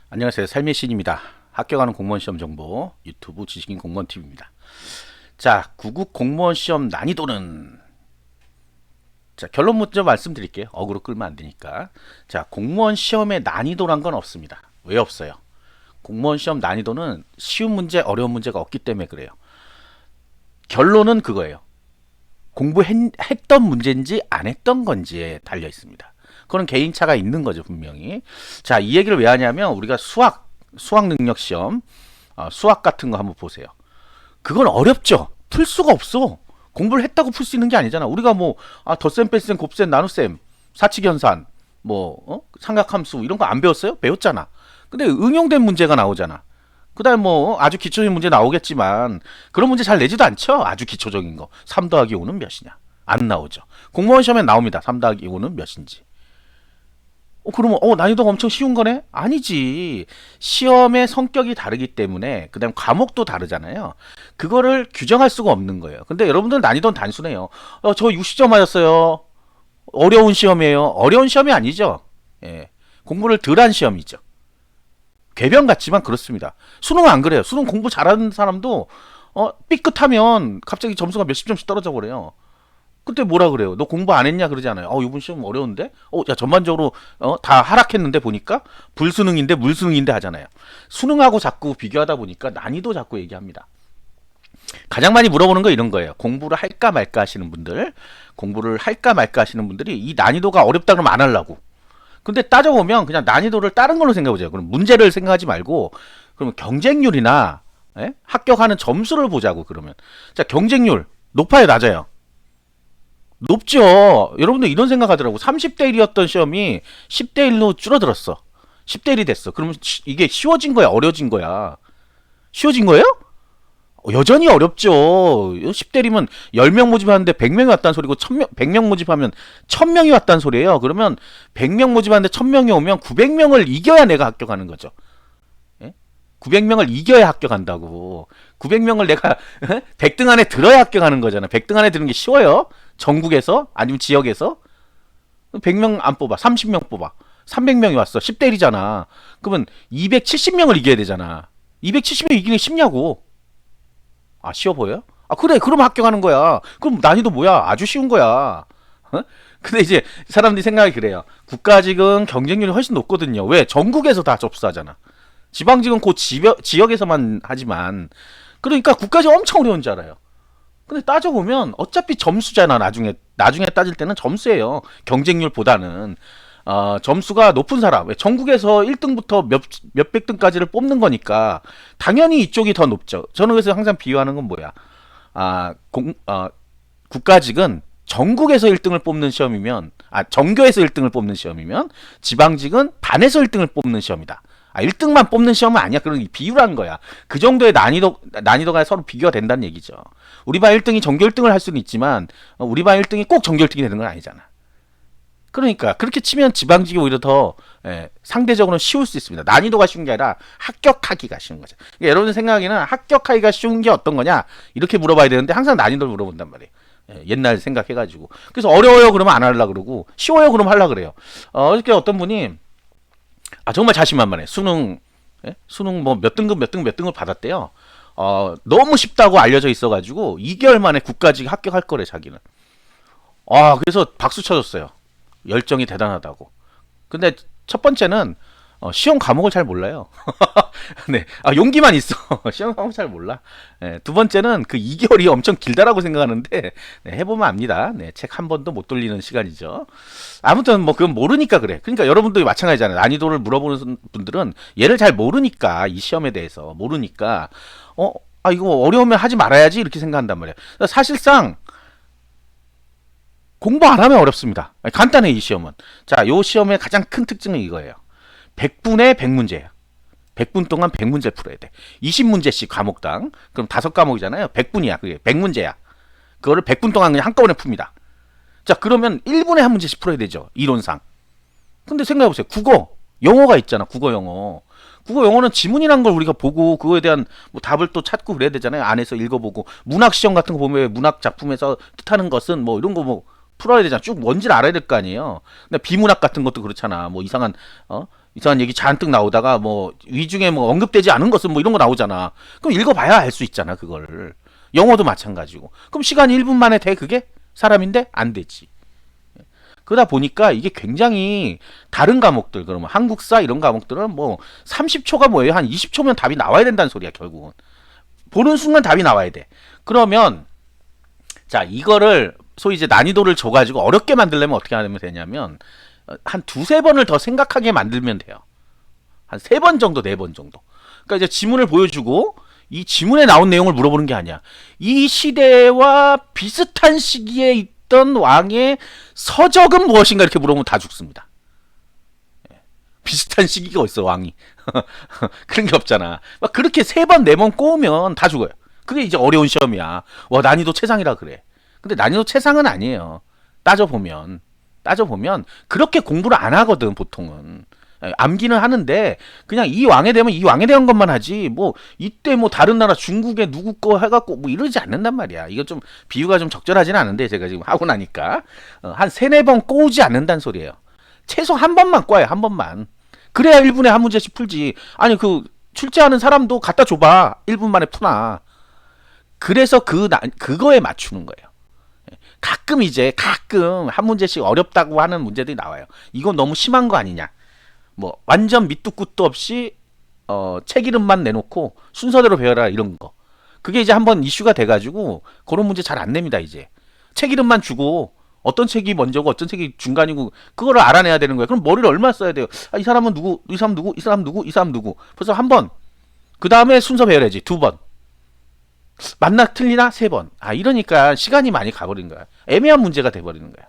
안녕하세요. 삶의 신입니다. 합격하는 공무원 시험 정보 유튜브 지식인 공무원 TV입니다. 자, 구급 공무원 시험 난이도는 자, 결론 먼저 말씀드릴게요. 어그로 끌면 안 되니까. 자, 공무원 시험의 난이도란 건 없습니다. 왜 없어요? 공무원 시험 난이도는 쉬운 문제, 어려운 문제가 없기 때문에 그래요. 결론은 그거예요. 공부했던 문제인지 안 했던 건지에 달려 있습니다. 그런 개인차가 있는 거죠, 분명히. 자, 이 얘기를 왜 하냐면 우리가 수학 능력 시험, 수학 같은 거 한번 보세요. 그건 어렵죠. 풀 수가 없어. 공부를 했다고 풀 수 있는 게 아니잖아. 우리가 뭐 덧셈, 뺄셈, 곱셈, 나눗셈, 사칙연산, 삼각함수 이런 거 안 배웠어요? 배웠잖아. 근데 응용된 문제가 나오잖아. 그다음 뭐 아주 기초적인 문제 나오겠지만 그런 문제 잘 내지도 않죠. 아주 기초적인 거. 3 더하기 5는 몇이냐? 안 나오죠. 공무원 시험에 나옵니다. 3 더하기 5는 몇인지. 그러면 난이도가 엄청 쉬운 거네? 아니지. 시험의 성격이 다르기 때문에 그다음 과목도 다르잖아요. 그거를 규정할 수가 없는 거예요. 근데 여러분들 난이도는 단순해요. 저 60점 맞았어요. 어려운 시험이에요. 어려운 시험이 아니죠. 예. 공부를 덜 한 시험이죠. 궤변 같지만 그렇습니다. 수능은 안 그래요. 수능 공부 잘하는 사람도 삐끗하면 갑자기 점수가 몇십 점씩 떨어져 버려요. 그때 뭐라 그래요? 너 공부 안 했냐 그러지 않아요. 이번 시험 어려운데? 야, 전반적으로 다 하락했는데 보니까 불수능인데 물수능인데 하잖아요. 수능하고 자꾸 비교하다 보니까 난이도 자꾸 얘기합니다. 가장 많이 물어보는 거 이런 거예요. 공부를 할까 말까 하시는 분들, 공부를 할까 말까 하시는 분들이 이 난이도가 어렵다 그러면 안 하려고. 근데 따져보면 그냥 난이도를 다른 걸로 생각해보세요. 그럼 문제를 생각하지 말고 그러면 경쟁률이나 합격하는 점수를 보자고 그러면. 자, 경쟁률 높아요, 낮아요? 높죠. 여러분들 이런 생각하더라고. 30대 1이었던 시험이 10대 1로 줄어들었어. 10대 1이 됐어. 그러면 이게 쉬워진 거야, 어려진 거야? 쉬워진 거예요? 여전히 어렵죠. 10대 1이면 10명 모집하는데 100명이 왔다는 소리고 100명 모집하면 1000명이 왔다는 소리예요. 그러면 100명 모집하는데 1000명이 오면 900명을 이겨야 내가 합격하는 거죠. 예? 900명을 이겨야 합격한다고. 900명을 내가 100등 안에 들어야 합격하는 거잖아. 100등 안에 드는 게 쉬워요? 전국에서? 아니면 지역에서? 100명 안 뽑아. 30명 뽑아. 300명이 왔어. 10대 1이잖아. 그러면 270명을 이겨야 되잖아. 270명 이기는 게 쉽냐고. 쉬워 보여요? 그래. 그럼 합격하는 거야. 그럼 난이도 뭐야? 아주 쉬운 거야. 근데 이제 사람들이 생각이 그래요. 국가직은 경쟁률이 훨씬 높거든요. 왜? 전국에서 다 접수하잖아. 지방직은 그 지역에서만 하지만. 그러니까 국가직 엄청 어려운 줄 알아요. 근데 따져보면 어차피 점수잖아. 나중에 따질 때는 점수예요. 경쟁률보다는. 점수가 높은 사람, 전국에서 1등부터 몇백 등까지를 뽑는 거니까 당연히 이쪽이 더 높죠. 저는 그래서 항상 비유하는 건 뭐야? 국가직은 전국에서 1등을 뽑는 시험이면, 전교에서 1등을 뽑는 시험이면 지방직은 반에서 1등을 뽑는 시험이다. 1등만 뽑는 시험은 아니야. 그런 비유란 거야. 그 정도의 난이도가 서로 비교가 된다는 얘기죠. 우리 반 1등이 전교 1등을 할 수는 있지만 우리 반 1등이 꼭 전교 1등이 되는 건 아니잖아. 그러니까 그렇게 치면 지방직이 오히려 더 상대적으로 쉬울 수 있습니다. 난이도가 쉬운 게 아니라 합격하기가 쉬운 거죠. 그러니까 여러분 생각에는 합격하기가 쉬운 게 어떤 거냐 이렇게 물어봐야 되는데 항상 난이도를 물어본단 말이에요. 옛날 생각해가지고. 그래서 어려워요 그러면 안 하려고 그러고 쉬워요 그러면 하려고 그래요. 어저께 어떤 분이 정말 자신만만해. 수능 뭐 몇 등급 몇 등을 받았대요. 너무 쉽다고 알려져 있어가지고 2개월 만에 국가직 합격할 거래 자기는. 그래서 박수 쳐줬어요. 열정이 대단하다고. 근데 첫 번째는 시험 과목을 잘 몰라요. 네, 용기만 있어. 시험 과목 잘 몰라. 두 번째는 그 2개월이 엄청 길다라고 생각하는데 해보면 압니다. 책 한 번도 못 돌리는 시간이죠. 아무튼 뭐 그건 모르니까 그래. 그러니까 여러분들이 마찬가지잖아요. 난이도를 물어보는 분들은 얘를 잘 모르니까 이 시험에 대해서 모르니까 이거 어려우면 하지 말아야지 이렇게 생각한단 말이에요. 사실상 공부 안 하면 어렵습니다. 간단해 이 시험은. 자, 요 시험의 가장 큰 특징은 이거예요. 100분에 100문제예요. 100분 동안 100문제 풀어야 돼. 20문제씩 과목당. 그럼 5과목이잖아요. 100분이야. 그게 100문제야. 그거를 100분 동안 그냥 한꺼번에 풉니다. 자, 그러면 1분에 한 문제씩 풀어야 되죠. 이론상. 근데 생각해보세요. 국어, 영어가 있잖아. 국어, 영어. 국어, 영어는 지문이란 걸 우리가 보고 그거에 대한 뭐 답을 또 찾고 그래야 되잖아요. 안에서 읽어보고. 문학 시험 같은 거 보면 문학 작품에서 뜻하는 것은 뭐 이런 거 풀어야 되잖아. 쭉 뭔지를 알아야 될 거 아니에요. 근데 비문학 같은 것도 그렇잖아. 뭐 이상한 이상한 얘기 잔뜩 나오다가 뭐 위중에 뭐 언급되지 않은 것은 뭐 이런 거 나오잖아. 그럼 읽어봐야 알 수 있잖아 그걸. 영어도 마찬가지고. 그럼 시간 1분 만에 돼 그게? 사람인데 안 되지. 그러다 보니까 이게 굉장히 다른 과목들 그러면 한국사 이런 과목들은 뭐 30초가 뭐예요? 한 20초면 답이 나와야 된다는 소리야 결국은. 보는 순간 답이 나와야 돼. 그러면 자 이거를 소위 이제 난이도를 줘가지고 어렵게 만들려면 어떻게 하면 되냐면 한 두세 번을 더 생각하게 만들면 돼요. 한 세 번 정도, 네 번 정도. 그러니까 이제 지문을 보여주고 이 지문에 나온 내용을 물어보는 게 아니야. 이 시대와 비슷한 시기에 있던 왕의 서적은 무엇인가 이렇게 물어보면 다 죽습니다. 비슷한 시기가 어딨어 왕이. 그런 게 없잖아. 막 그렇게 세 번, 네 번 꼬우면 다 죽어요. 그게 이제 어려운 시험이야. 와 난이도 최상이라 그래. 근데 난이도 최상은 아니에요. 따져보면 그렇게 공부를 안 하거든 보통은. 암기는 하는데 그냥 이 왕에 대면 이 왕에 대한 것만 하지 뭐 이때 뭐 다른 나라 중국에 누구 거 해갖고 뭐 이러지 않는단 말이야. 이거 좀 비유가 좀 적절하지는 않은데 제가 지금 하고 나니까 한 세네 번 꼬우지 않는다는 소리예요. 최소 한 번만 꼬아요. 한 번만. 그래야 1분에 한 문제씩 풀지. 아니 그 출제하는 사람도 갖다 줘봐. 1분 만에 푸나. 그래서 그거에 맞추는 거예요. 가끔 한 문제씩 어렵다고 하는 문제들이 나와요. 이건 너무 심한 거 아니냐. 뭐 완전 밑도 끝도 없이 책 이름만 내놓고 순서대로 배워라 이런 거. 그게 이제 한번 이슈가 돼가지고 그런 문제 잘 안 냅니다 이제. 책 이름만 주고 어떤 책이 먼저고 어떤 책이 중간이고 그거를 알아내야 되는 거예요. 그럼 머리를 얼마나 써야 돼요? 아, 이 사람은 누구? 이 사람 누구? 이 사람 누구? 이 사람 누구? 벌써 한 번. 그 다음에 순서 배워야지 두 번. 맞나 틀리나 세 번. 아 이러니까 시간이 많이 가버리는 거야. 애매한 문제가 돼버리는 거야.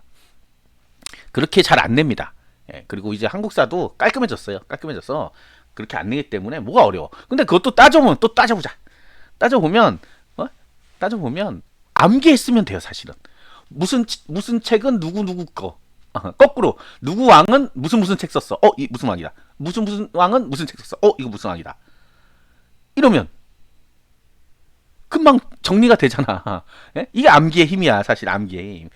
그렇게 잘 안 냅니다. 예, 그리고 이제 한국사도 깔끔해졌어요. 깔끔해져서 그렇게 안 내기 때문에 뭐가 어려워. 근데 그것도 따져보면 또 따져보자. 따져보면 따져보면 암기했으면 돼요 사실은. 무슨 책은 누구 거. 거꾸로 누구 왕은 무슨 책 썼어. 이 무슨 왕이다. 무슨 왕은 무슨 책 썼어. 이거 무슨 왕이다. 이러면 금방 정리가 되잖아. 예? 이게 암기의 힘이야 사실 암기의 힘.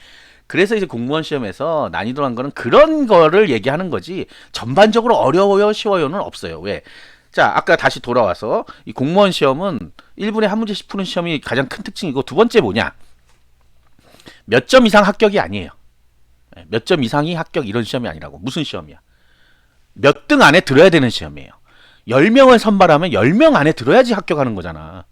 그래서 이제 공무원 시험에서 난이도란 거는 그런 거를 얘기하는 거지 전반적으로 어려워요 쉬워요는 없어요. 왜? 자 아까 다시 돌아와서 이 공무원 시험은 1분에 한 문제씩 푸는 시험이 가장 큰 특징이고 두 번째 뭐냐? 몇 점 이상 합격이 아니에요. 몇 점 이상이 합격 이런 시험이 아니라고. 무슨 시험이야? 몇 등 안에 들어야 되는 시험이에요. 10명을 선발하면 10명 안에 들어야지 합격하는 거잖아.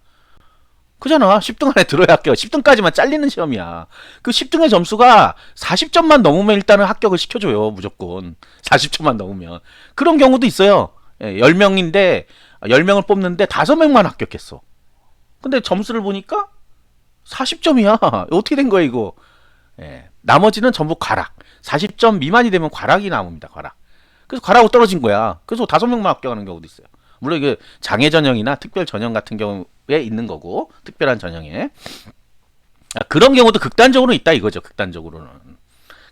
그잖아. 10등 안에 들어야 합격. 10등까지만 잘리는 시험이야. 그 10등의 점수가 40점만 넘으면 일단은 합격을 시켜줘요. 무조건. 40점만 넘으면. 그런 경우도 있어요. 10명인데 10명을 뽑는데 5명만 합격했어. 근데 점수를 보니까 40점이야. 어떻게 된 거야 이거. 나머지는 전부 과락. 40점 미만이 되면 과락이 나옵니다. 과락. 그래서 과락으로 떨어진 거야. 그래서 5명만 합격하는 경우도 있어요. 물론 이게 장애 전형이나 특별 전형 같은 경우에 있는 거고 특별한 전형에 그런 경우도 극단적으로 있다 이거죠. 극단적으로는.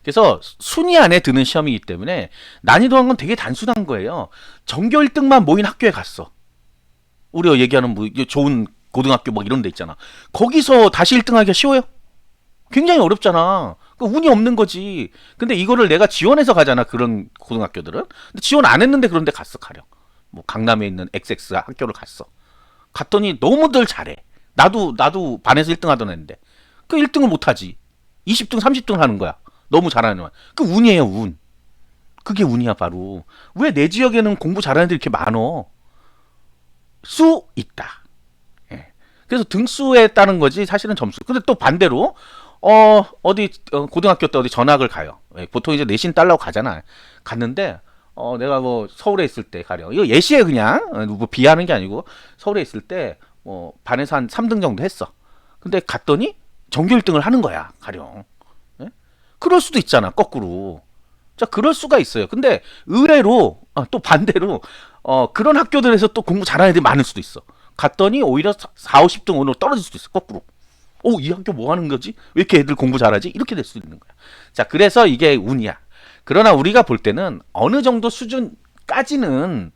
그래서 순위 안에 드는 시험이기 때문에 난이도한 건 되게 단순한 거예요. 전교 1등만 모인 학교에 갔어. 우리가 얘기하는 뭐 좋은 고등학교 뭐 이런 데 있잖아. 거기서 다시 1등 하기가 쉬워요? 굉장히 어렵잖아. 그 운이 없는 거지. 근데 이거를 내가 지원해서 가잖아. 그런 고등학교들은. 근데 지원 안 했는데 그런 데 갔어. 가령. 뭐 강남에 있는 XX 학교를 갔어. 갔더니 너무들 잘해. 나도 반에서 1등 하던 애인데 그 1등을 못 하지. 20등, 30등 하는 거야. 너무 잘하는 애만. 그 운이에요, 운. 그게 운이야, 바로. 왜 내 지역에는 공부 잘하는 애들이 이렇게 많어? 수 있다. 그래서 등수에 따른 거지 사실은 점수. 근데 또 반대로 어디 고등학교 때 어디 전학을 가요. 보통 이제 내신 따려고 가잖아. 갔는데 내가 뭐 서울에 있을 때 가령 이거 예시에 그냥 뭐 비하는 게 아니고 서울에 있을 때 반에서 한 3등 정도 했어. 근데 갔더니 전교 1등을 하는 거야. 가령. 그럴 수도 있잖아. 거꾸로. 자, 그럴 수가 있어요. 근데 의외로 또 반대로 그런 학교들에서 또 공부 잘하는 애들이 많을 수도 있어. 갔더니 오히려 4, 50등 오늘 떨어질 수도 있어. 거꾸로. 이 학교 뭐 하는 거지? 왜 이렇게 애들 공부 잘하지? 이렇게 될 수 있는 거야. 자, 그래서 이게 운이야. 그러나 우리가 볼 때는 어느 정도 수준까지는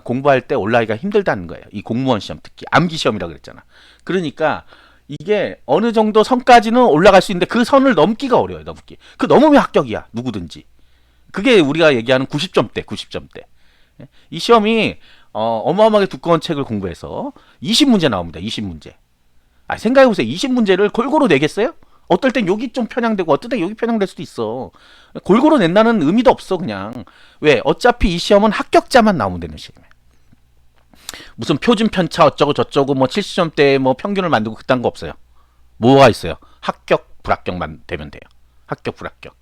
공부할 때 올라가기가 힘들다는 거예요. 이 공무원 시험 특히 암기 시험이라고 그랬잖아. 그러니까 이게 어느 정도 선까지는 올라갈 수 있는데 그 선을 넘기가 어려워요. 넘기. 그 넘으면 합격이야. 누구든지. 그게 우리가 얘기하는 90점대, 90점대. 이 시험이 어마어마하게 두꺼운 책을 공부해서 20문제 나옵니다. 20문제. 아, 생각해보세요. 20문제를 골고루 내겠어요? 어떨 땐 여기 좀 편향되고 어떨 땐 여기 편향될 수도 있어. 골고루 낸다는 의미도 없어 그냥. 왜? 어차피 이 시험은 합격자만 나오면 되는 시험이야. 무슨 표준 편차 어쩌고 저쩌고 뭐 70점대 뭐 평균을 만들고 그딴 거 없어요. 뭐가 있어요? 합격 불합격만 되면 돼요. 합격 불합격.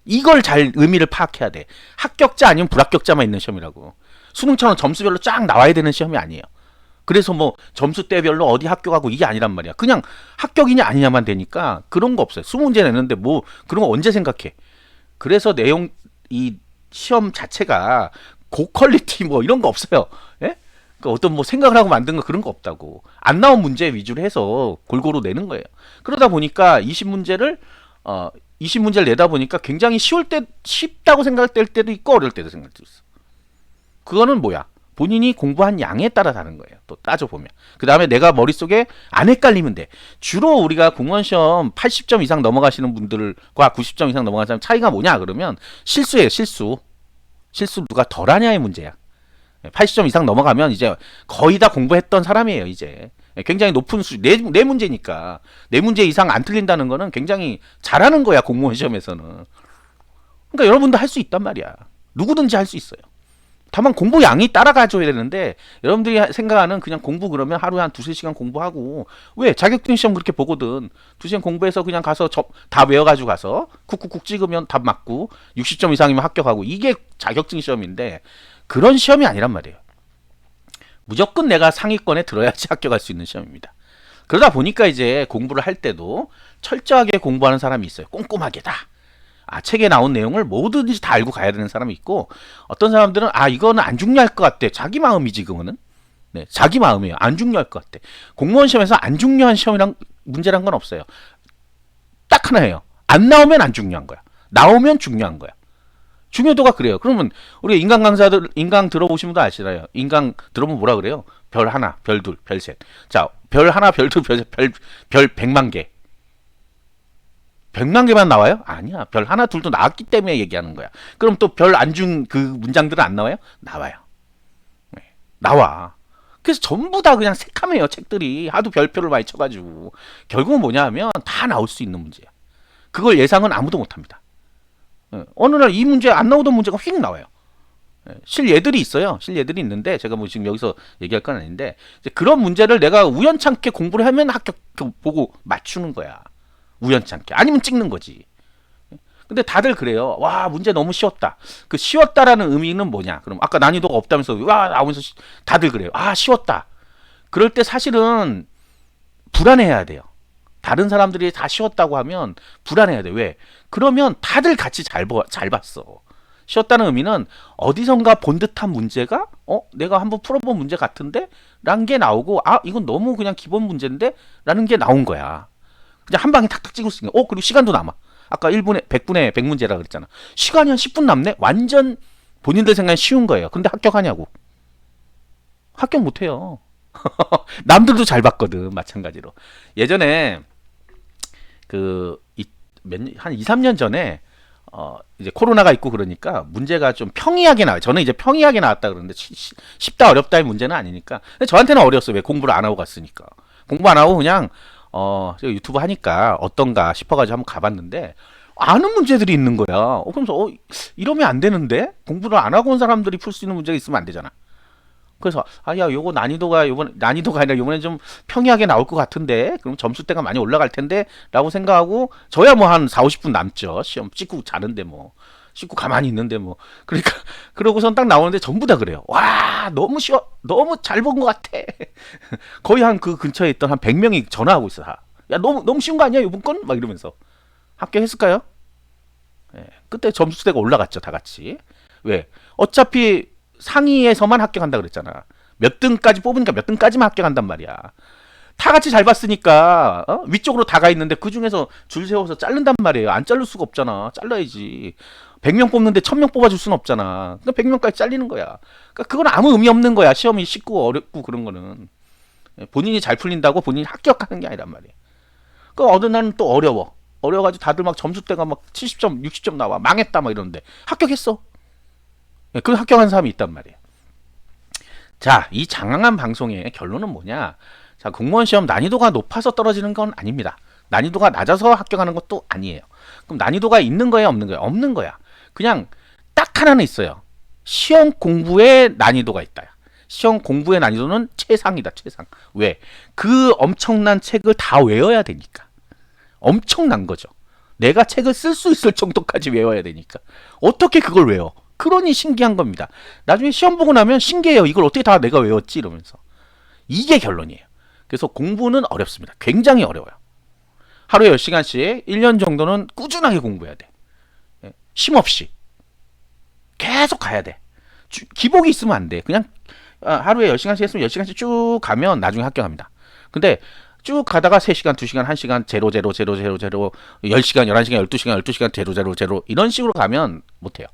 이걸 잘 의미를 파악해야 돼. 합격자 아니면 불합격자만 있는 시험이라고. 수능처럼 점수별로 쫙 나와야 되는 시험이 아니에요. 그래서 뭐 점수대별로 어디 합격하고 이게 아니란 말이야. 그냥 합격이냐 아니냐만 되니까 그런 거 없어요. 20문제 냈는데 뭐 그런 거 언제 생각해. 그래서 내용 이 시험 자체가 고퀄리티 뭐 이런 거 없어요. 예? 그러니까 어떤 뭐 생각을 하고 만든 거 그런 거 없다고. 안 나온 문제 위주로 해서 골고루 내는 거예요. 그러다 보니까 20문제를 내다 보니까 굉장히 쉽다고 생각될 때도 있고 어려울 때도 생각될 수 있어. 그거는 뭐야? 본인이 공부한 양에 따라 다른 거예요. 또 따져보면. 그 다음에 내가 머릿속에 안 헷갈리면 돼. 주로 우리가 공무원 시험 80점 이상 넘어가시는 분들과 90점 이상 넘어가는 사람 차이가 뭐냐? 그러면 실수예요, 실수. 실수 누가 덜 하냐의 문제야. 80점 이상 넘어가면 이제 거의 다 공부했던 사람이에요, 이제. 굉장히 높은 네 문제니까. 네 문제 이상 안 틀린다는 거는 굉장히 잘하는 거야, 공무원 시험에서는. 그러니까 여러분도 할 수 있단 말이야. 누구든지 할 수 있어요. 다만 공부 양이 따라가줘야 되는데 여러분들이 생각하는 그냥 공부 그러면 하루에 한 두세 시간 공부하고 왜 자격증 시험 그렇게 보거든. 2시간 공부해서 그냥 가서 다 외워가지고 가서 쿡쿡쿡 찍으면 답 맞고 60점 이상이면 합격하고 이게 자격증 시험인데 그런 시험이 아니란 말이에요. 무조건 내가 상위권에 들어야지 합격할 수 있는 시험입니다. 그러다 보니까 이제 공부를 할 때도 철저하게 공부하는 사람이 있어요. 꼼꼼하게 다. 아, 책에 나온 내용을 뭐든지 다 알고 가야 되는 사람이 있고 어떤 사람들은 아 이거는 안 중요할 것 같아. 자기 마음이지 그거는. 네, 자기 마음이에요. 안 중요할 것 같아. 공무원 시험에서 안 중요한 시험이랑 문제란 건 없어요. 딱 하나예요. 안 나오면 안 중요한 거야. 나오면 중요한 거야. 중요도가 그래요. 그러면 우리 인강 강사들 인강 들어보신 분도 아시나요? 인강 들어보면 뭐라 그래요? 별 하나, 별 둘, 별 셋. 자, 별 하나, 별 둘, 별 셋, 별 100만 개. 100만 개만 나와요? 아니야. 별 하나 둘도 나왔기 때문에 얘기하는 거야. 그럼 또 별 안 준 그 문장들은 안 나와요? 나와요. 네. 나와. 그래서 전부 다 그냥 새카매요. 책들이. 하도 별표를 많이 쳐가지고. 결국은 뭐냐 하면 다 나올 수 있는 문제야. 그걸 예상은 아무도 못합니다. 어느 날 이 문제 안 나오던 문제가 휙 나와요. 실예들이 있어요. 실예들이 있는데 제가 뭐 지금 여기서 얘기할 건 아닌데 그런 문제를 내가 우연찮게 공부를 하면 합격 보고 맞추는 거야. 우연찮게. 아니면 찍는 거지. 근데 다들 그래요. 와, 문제 너무 쉬웠다. 그 쉬웠다라는 의미는 뭐냐? 그럼 아까 난이도가 없다면서 와, 나오면서 다들 그래요. 아, 쉬웠다. 그럴 때 사실은 불안해야 돼요. 다른 사람들이 다 쉬웠다고 하면 불안해야 돼. 왜? 그러면 다들 같이 잘 봤어. 쉬웠다는 의미는 어디선가 본 듯한 문제가 내가 한번 풀어본 문제 같은데? 라는 게 나오고 아, 이건 너무 그냥 기본 문제인데? 라는 게 나온 거야. 그냥 한 방에 탁탁 찍을 수 있는. 그리고 시간도 남아. 아까 1분에 100분에 100문제라 그랬잖아. 시간이 한 10분 남네? 완전 본인들 생각엔 쉬운 거예요. 근데 합격하냐고. 합격 못 해요. 남들도 잘 봤거든. 마찬가지로. 예전에 한 2, 3년 전에 이제 코로나가 있고 그러니까 문제가 좀 평이하게 나와요. 저는 이제 평이하게 나왔다 그러는데 쉽다 어렵다의 문제는 아니니까. 근데 저한테는 어려웠어요. 왜? 공부를 안 하고 갔으니까. 공부 안 하고 그냥 제가 유튜브 하니까 어떤가 싶어가지고 한번 가봤는데 아는 문제들이 있는 거야. 그러면서 이러면 안 되는데 공부를 안 하고 온 사람들이 풀 수 있는 문제가 있으면 안 되잖아. 그래서 야 요거 난이도가 아니라 요번에 좀 평이하게 나올 것 같은데 그럼 점수대가 많이 올라갈 텐데라고 생각하고 저야 뭐 한 4, 50분 남죠. 시험 찍고 자는데 뭐 씻고 가만히 있는데 뭐 그러니까 그러고선 딱 나오는데 전부 다 그래요. 와 너무 쉬워 너무 잘 본 것 같아. 거의 한 그 근처에 있던 한 100명이 전화하고 있어. 다. 야 너무 쉬운 거 아니야 이번 건? 막 이러면서 합격했을까요? 예, 그때 점수대가 올라갔죠 다 같이. 왜? 어차피 상위에서만 합격한다 그랬잖아. 몇 등까지 뽑으니까 몇 등까지만 합격한단 말이야. 다 같이 잘 봤으니까 위쪽으로 다 가 있는데 그 중에서 줄 세워서 자른단 말이에요. 안 자를 수가 없잖아. 잘라야지. 100명 뽑는데 1000명 뽑아줄 수는 없잖아. 그러니까 100명까지 잘리는 거야. 그러니까 그건 아무 의미 없는 거야. 시험이 쉽고 어렵고 그런 거는. 본인이 잘 풀린다고 본인이 합격하는 게 아니란 말이야. 그 어느 날은 또 어려워. 어려워가지고 다들 막 점수대가 막 70점, 60점 나와. 망했다 막 이러는데 합격했어. 예, 그 합격한 사람이 있단 말이에요. 자, 이 장황한 방송의 결론은 뭐냐? 자, 공무원 시험 난이도가 높아서 떨어지는 건 아닙니다. 난이도가 낮아서 합격하는 것도 아니에요. 그럼 난이도가 있는 거야, 없는 거야? 없는 거야. 그냥 딱 하나는 있어요. 시험 공부의 난이도가 있다. 시험 공부의 난이도는 최상이다, 최상. 왜? 그 엄청난 책을 다 외워야 되니까. 엄청난 거죠. 내가 책을 쓸 수 있을 정도까지 외워야 되니까. 어떻게 그걸 외워? 그러니 신기한 겁니다. 나중에 시험 보고 나면 신기해요. 이걸 어떻게 다 내가 외웠지? 이러면서. 이게 결론이에요. 그래서 공부는 어렵습니다. 굉장히 어려워요. 하루에 10시간씩 1년 정도는 꾸준하게 공부해야 돼. 쉼 없이. 계속 가야 돼. 기복이 있으면 안 돼. 그냥 하루에 10시간씩 했으면 10시간씩 쭉 가면 나중에 합격합니다. 근데 쭉 가다가 3시간, 2시간, 1시간, 0, 0, 0, 0, 0, 10시간, 11시간, 12시간, 12시간, 0, 0, 0 이런 식으로 가면 못해요.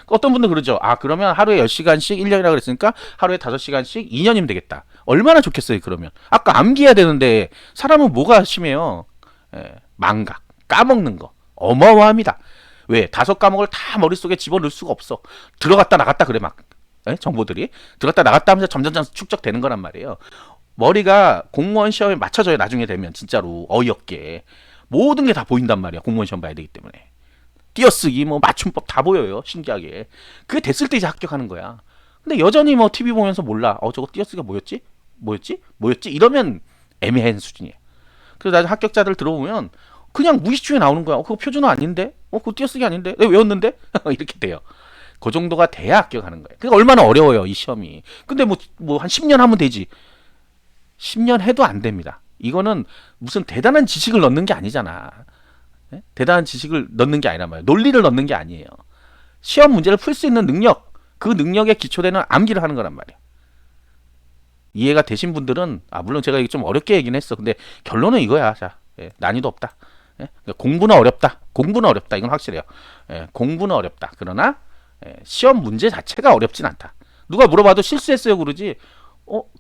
어떤 분들 그러죠. 아, 그러면 하루에 10시간씩 1년이라고 그랬으니까 하루에 5시간씩 2년이면 되겠다. 얼마나 좋겠어요, 그러면. 아까 암기해야 되는데 사람은 뭐가 심해요? 망각, 까먹는 거. 어마어마합니다. 왜? 5과목을 다 머릿속에 집어넣을 수가 없어. 들어갔다 나갔다 그래 막. 정보들이. 들어갔다 나갔다 하면서 점점 축적되는 거란 말이에요. 머리가 공무원 시험에 맞춰져야 나중에 되면 진짜로 어이없게. 모든 게 다 보인단 말이야. 공무원 시험 봐야 되기 때문에. 띄어쓰기, 뭐 맞춤법 다 보여요. 신기하게. 그게 됐을 때 이제 합격하는 거야. 근데 여전히 뭐 TV 보면서 몰라. 저거 띄어쓰기가 뭐였지? 뭐였지? 뭐였지? 이러면 애매한 수준이에요. 그래서 나중에 합격자들 들어보면 그냥 무의식 중에 나오는 거야. 그거 표준어 아닌데? 그거 띄어쓰기 아닌데? 내가 외웠는데? 이렇게 돼요. 그 정도가 돼야 합격하는 거예요. 그러니까 얼마나 어려워요, 이 시험이. 근데 뭐 한 10년 하면 되지. 10년 해도 안 됩니다. 이거는 무슨 대단한 지식을 넣는 게 아니잖아. 대단한 지식을 넣는 게 아니란 말이에요. 논리를 넣는 게 아니에요. 시험 문제를 풀 수 있는 능력, 그 능력에 기초되는 암기를 하는 거란 말이에요. 이해가 되신 분들은 물론 제가 이게 좀 어렵게 얘기는 했어. 근데 결론은 이거야. 자, 난이도 없다. 그러니까 공부는 어렵다. 공부는 어렵다. 이건 확실해요. 공부는 어렵다. 그러나 시험 문제 자체가 어렵진 않다. 누가 물어봐도 실수했어요 그러지.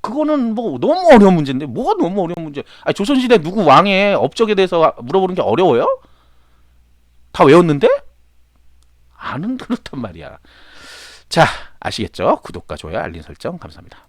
그거는 뭐 너무 어려운 문제인데 뭐가 너무 어려운 문제? 아니, 조선시대 누구 왕의 업적에 대해서 물어보는 게 어려워요? 다 외웠는데? 아는 그렇단 말이야. 자, 아시겠죠? 구독과 좋아요, 알림 설정 감사합니다.